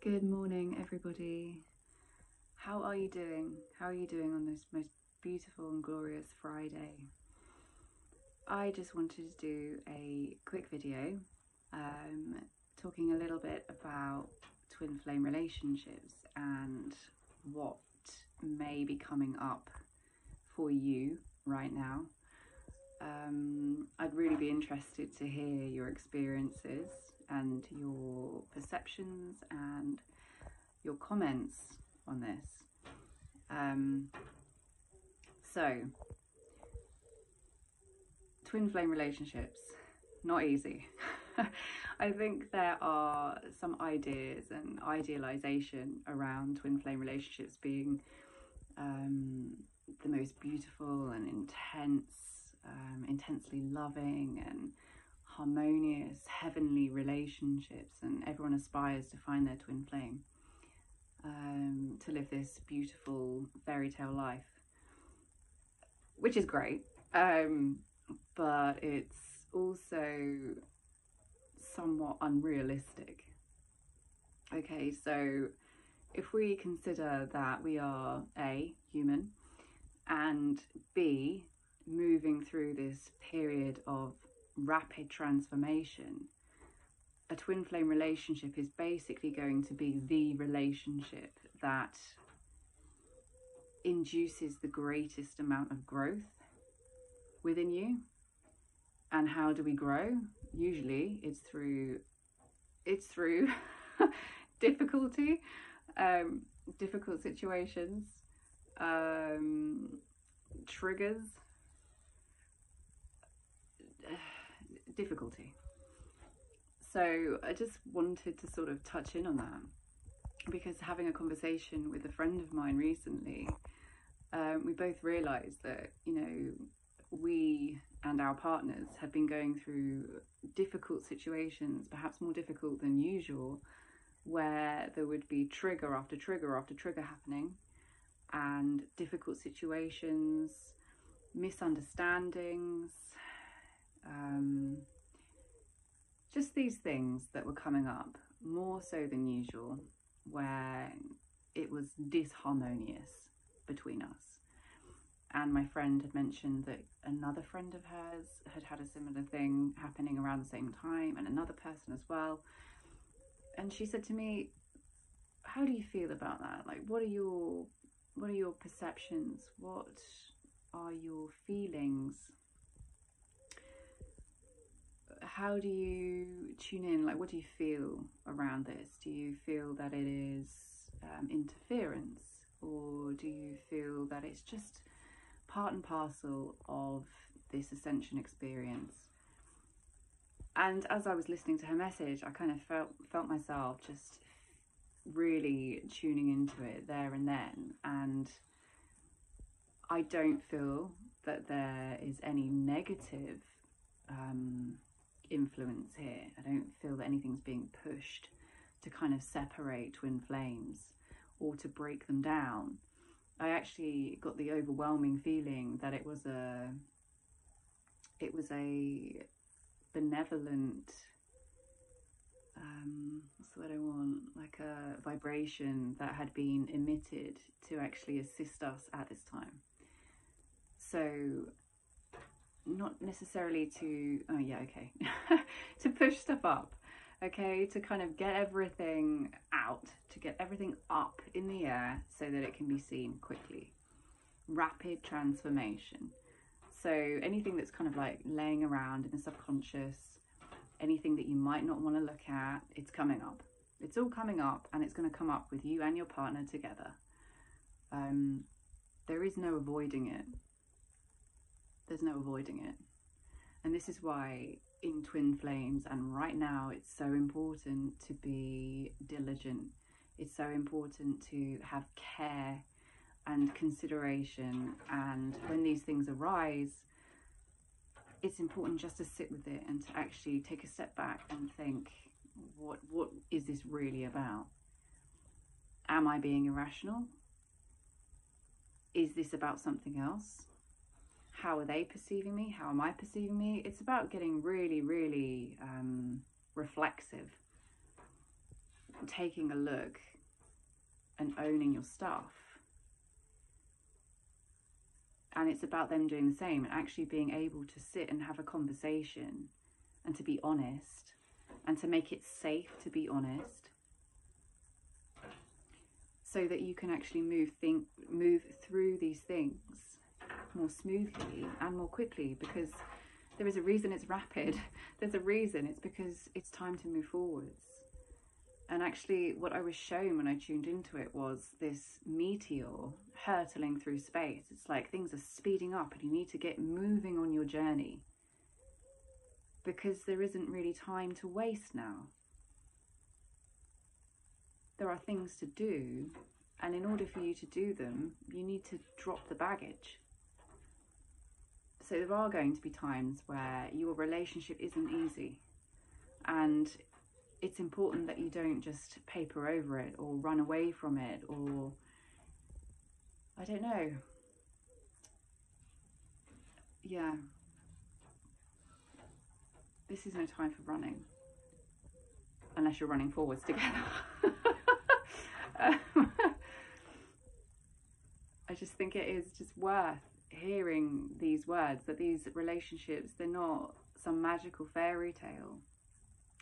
Good morning, everybody. How are you doing? How are you doing on this most beautiful and glorious Friday? I just wanted to do a quick video talking a little bit about twin flame relationships and what may be coming up for you right now. I'd really be interested to hear your experiences and your perceptions and your comments on this. So, twin flame relationships, not easy. I think there are some ideas and idealization around twin flame relationships being the most beautiful and intensely loving and harmonious, heavenly relationships, and everyone aspires to find their twin flame, to live this beautiful fairy tale life, which is great, but it's also somewhat unrealistic. Okay, so if we consider that we are A, human, and B, moving through this period of rapid transformation, a twin flame relationship is basically going to be the relationship that induces the greatest amount of growth within you. And how do we grow? Usually it's through difficulty, difficult situations, triggers, difficulty. So I just wanted to sort of touch in on that, because having a conversation with a friend of mine recently, we both realised that, you know, we and our partners have been going through difficult situations, perhaps more difficult than usual, where there would be trigger after trigger after trigger happening, and difficult situations, misunderstandings, just these things that were coming up more so than usual, where it was disharmonious between us. And my friend had mentioned that another friend of hers had had a similar thing happening around the same time, and another person as well. And she said to me, how do you feel about that? Like, what are your perceptions? What are your feelings? How do you tune in? Like, what do you feel around this? Do you feel that it is interference, or do you feel that it's just part and parcel of this ascension experience? And as I was listening to her message, I kind of felt myself just really tuning into it there and then. And I don't feel that there is any negative influence here. I don't feel that anything's being pushed to kind of separate twin flames or to break them down. I actually got the overwhelming feeling that it was a benevolent, what's the word I want, like a vibration that had been emitted to actually assist us at this time. So not necessarily to, oh yeah, okay, to push stuff up, okay, to kind of get everything out, to get everything up in the air so that it can be seen quickly. Rapid transformation. So anything that's kind of like laying around in the subconscious, anything that you might not want to look at, it's coming up. It's all coming up, and it's going to come up with you and your partner together. There is no avoiding it. There's no avoiding it. And this is why in twin flames, and right now, it's so important to be diligent. It's so important to have care and consideration. And when these things arise, it's important just to sit with it and to actually take a step back and think, what is this really about? Am I being irrational? Is this about something else? How are they perceiving me? How am I perceiving me? It's about getting really, really reflexive taking a look and owning your stuff. And it's about them doing the same and actually being able to sit and have a conversation and to be honest and to make it safe to be honest, so that you can actually move through these things more smoothly and more quickly, because there is a reason it's rapid. There's a reason. It's because it's time to move forwards. And actually what I was shown when I tuned into it was this meteor hurtling through space. It's like things are speeding up and you need to get moving on your journey, because there isn't really time to waste now. There are things to do, and in order for you to do them, you need to drop the baggage. So there are going to be times where your relationship isn't easy, and it's important that you don't just paper over it or run away from it, or I don't know. Yeah. This is no time for running, unless you're running forwards together. I just think it is just worth hearing these words, that these relationships, they're not some magical fairy tale.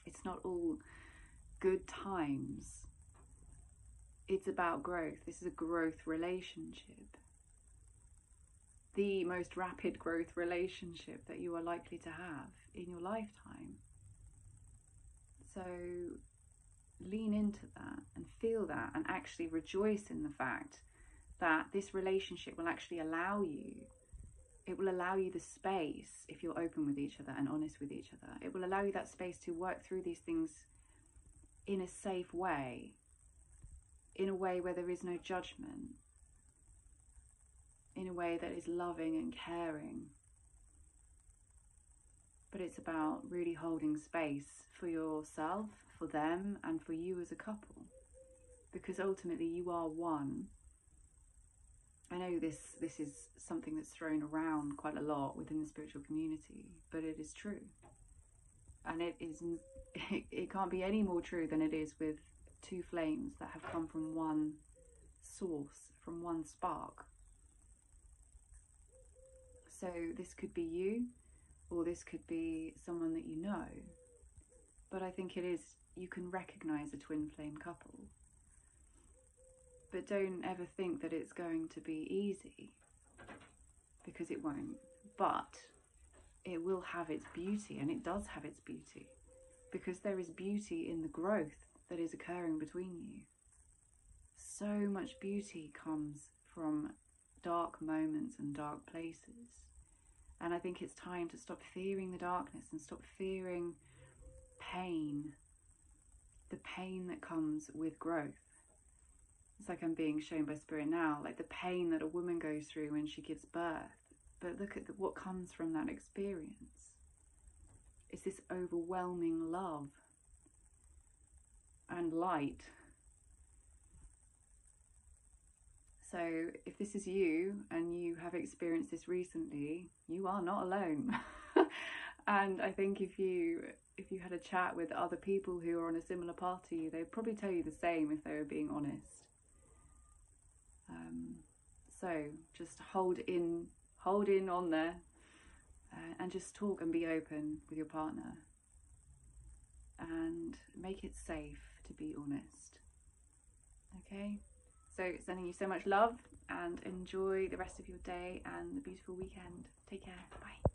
It's not all good times. It's about growth. This is a growth relationship. The most rapid growth relationship that you are likely to have in your lifetime. So lean into that and feel that, and actually rejoice in the fact that this relationship will actually allow you, it will allow you the space, if you're open with each other and honest with each other, it will allow you that space to work through these things in a safe way, in a way where there is no judgment, in a way that is loving and caring. But it's about really holding space for yourself, for them, and for you as a couple, because ultimately you are one. I know this is something that's thrown around quite a lot within the spiritual community, but it is true. And it can't be any more true than it is with two flames that have come from one source, from one spark. So this could be you, or this could be someone that you know. But I think it is, you can recognize a twin flame couple. But don't ever think that it's going to be easy, because it won't. But it will have its beauty, and it does have its beauty, because there is beauty in the growth that is occurring between you. So much beauty comes from dark moments and dark places. And I think it's time to stop fearing the darkness and stop fearing pain, the pain that comes with growth. It's like I'm being shown by Spirit now, like the pain that a woman goes through when she gives birth. But look at what comes from that experience. It's this overwhelming love and light. So if this is you and you have experienced this recently, you are not alone. And I think if you had a chat with other people who are on a similar path to you, they'd probably tell you the same if they were being honest. So just hold in on there, and just talk and be open with your partner, and make it safe to be honest. Okay, so sending you so much love, and enjoy the rest of your day and the beautiful weekend. Take care. Bye.